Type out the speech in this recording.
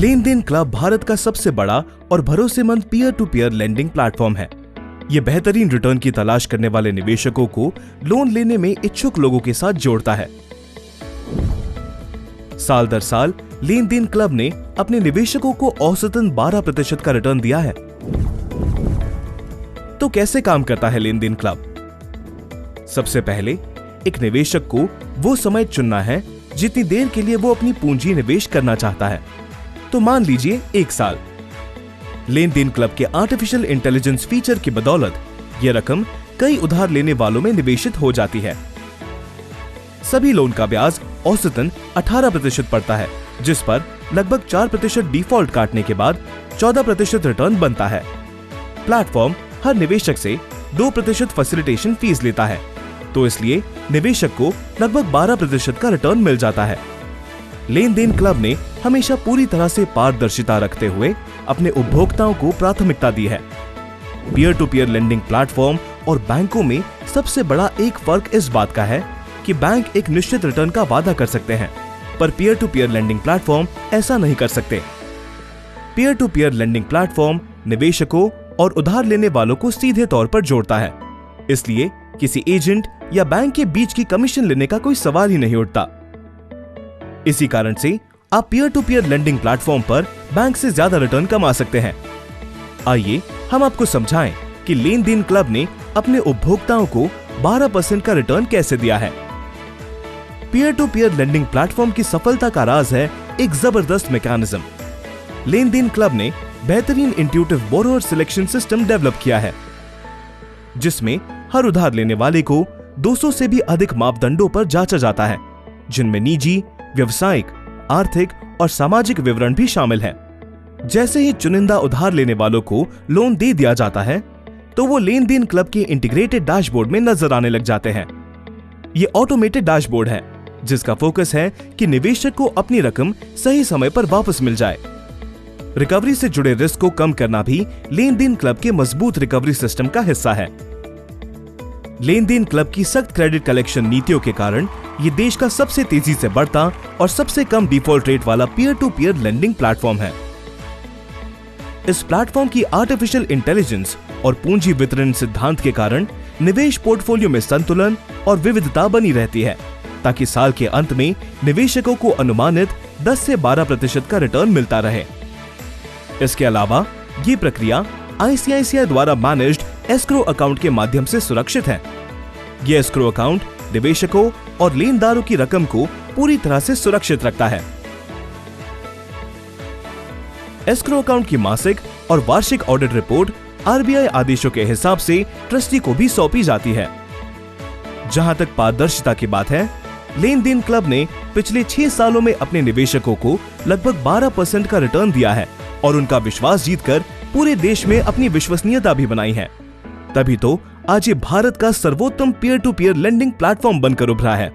लेन then club Bharat का सबसे बड़ा और भरोसेमंद peer to peer lending platform है। ये बेहतरीन रिटर्न की तलाश करने वाले निवेशकों को लोन लेने में इच्छुक लोगों के साथ जोड़ता है। साल दर साल लेन देन क्लब ने अपने निवेशकों को औसतन 12% का रिटर्न दिया है। तो कैसे काम करता है लेन देन क्लब? सबसे पहले एक निवेशक को वो समय चुनना है जितनी देर के लिए वो अपनी पूंजी निवेश करना चाहता है। तो मान लीजिए 1 साल। लेन देन क्लब के आर्टिफिशियल इंटेलिजेंस फीचर की बदौलत यह रकम कई उधार लेने वालों में निवेशित हो जाती है। सभी लोन का ब्याज औसतन 18% पड़ता है, जिस पर लगभग 4% डिफॉल्ट काटने के बाद 14% रिटर्न बनता है। प्लेटफॉर्म हर निवेशक से 2% फैसिलिटेशन फीस लेता है, तो इसलिए निवेशक को लगभग 12% का रिटर्न मिल जाता है। लेन देन क्लब ने हमेशा पूरी तरह से पारदर्शिता रखते हुए अपने उपभोक्ताओं को प्राथमिकता दी है। Peer to peer lending platform और बैंकों में सबसे बड़ा एक फर्क इस बात का है कि बैंक एक निश्चित रिटर्न का वादा कर सकते हैं, पर peer to peer lending platform ऐसा नहीं कर सकते। Peer to peer lending platform निवेशकों और उधार लेने वालों को सीधे तौर पर जोड़ता है, इसलिए किसी एजेंट या बैंक के बीच की कमीशन लेने का कोई सवाल ही नहीं उठता। इसी कारण से आप peer to peer lending platform पर बैंक से ज्यादा रिटर्न कमा सकते हैं। आइए हम आपको समझाएं कि लेन देन क्लब ने अपने उपभोक्ताओं को 12% का रिटर्न कैसे दिया है। Peer to peer lending platform की सफलता का राज है एक जबरदस्त मैकेनिज्म। लेन देन क्लब ने बेहतरीन intuitive borrower selection system develop किया है, जिसमें हर उधार लेने वाले को 200 से भी अधिक मापदंडों पर जांचा जाता है, जिनमें निजी, व्यवसायिक, आर्थिक और सामाजिक विवरण भी शामिल हैं। जैसे ही चुनिंदा उधार लेने वालों को लोन दे दिया जाता है, तो वो लेन देन क्लब के इंटीग्रेटेड डैशबोर्ड में नजर आने लग जाते हैं। ये ऑटोमेटेड डैशबोर्ड है, जिसका फोकस है कि निवेशक को अपनी रकम सही समय पर वापस मिल जाए। रिकवरी से जुड़े रिस्क को कम करना भी लेन देन क्लब के मजबूत रिकवरी सिस्टम का हिस्सा है। लेन देन क्लब की सख्त क्रेडिट कलेक्शन नीतियों के कारण ये देश का सबसे तेजी से बढ़ता और सबसे कम डिफॉल्ट रेट वाला peer to peer lending platform है। इस प्लेटफॉर्म की आर्टिफिशियल इंटेलिजेंस और पूंजी वितरण सिद्धांत के कारण निवेश पोर्टफोलियो में संतुलन और विविधता बनी रहती है, ताकि साल के अंत में निवेशकों को अनुमानित 10 से 12% का रिटर्न मिलता रहे। इसके अलावा ये प्रक्रिया आईसीआईसीआई द्वारा मैनेज्ड एस्क्रो अकाउंट के माध्यम से सुरक्षित है। ये एस्क्रो अकाउंट निवेशकों और लेनदारों की रकम को पूरी तरह से सुरक्षित रखता है। एस्क्रो अकाउंट की मासिक और वार्षिक ऑडिट रिपोर्ट आरबीआई आदेशों के हिसाब से ट्रस्टी को भी सौंपी जाती है। जहां तक पारदर्शिता की बात है, लेन देन क्लब ने पिछले 6 सालों में अपने निवेशकों को लगभग 12% का रिटर्न दिया है और उनका विश्वास जीतकर पूरे देश में अपनी विश्वसनीयता भी बनाई है। तभी तो आज ये भारत का सर्वोत्तम peer to peer lending platform बनकर उभरा है।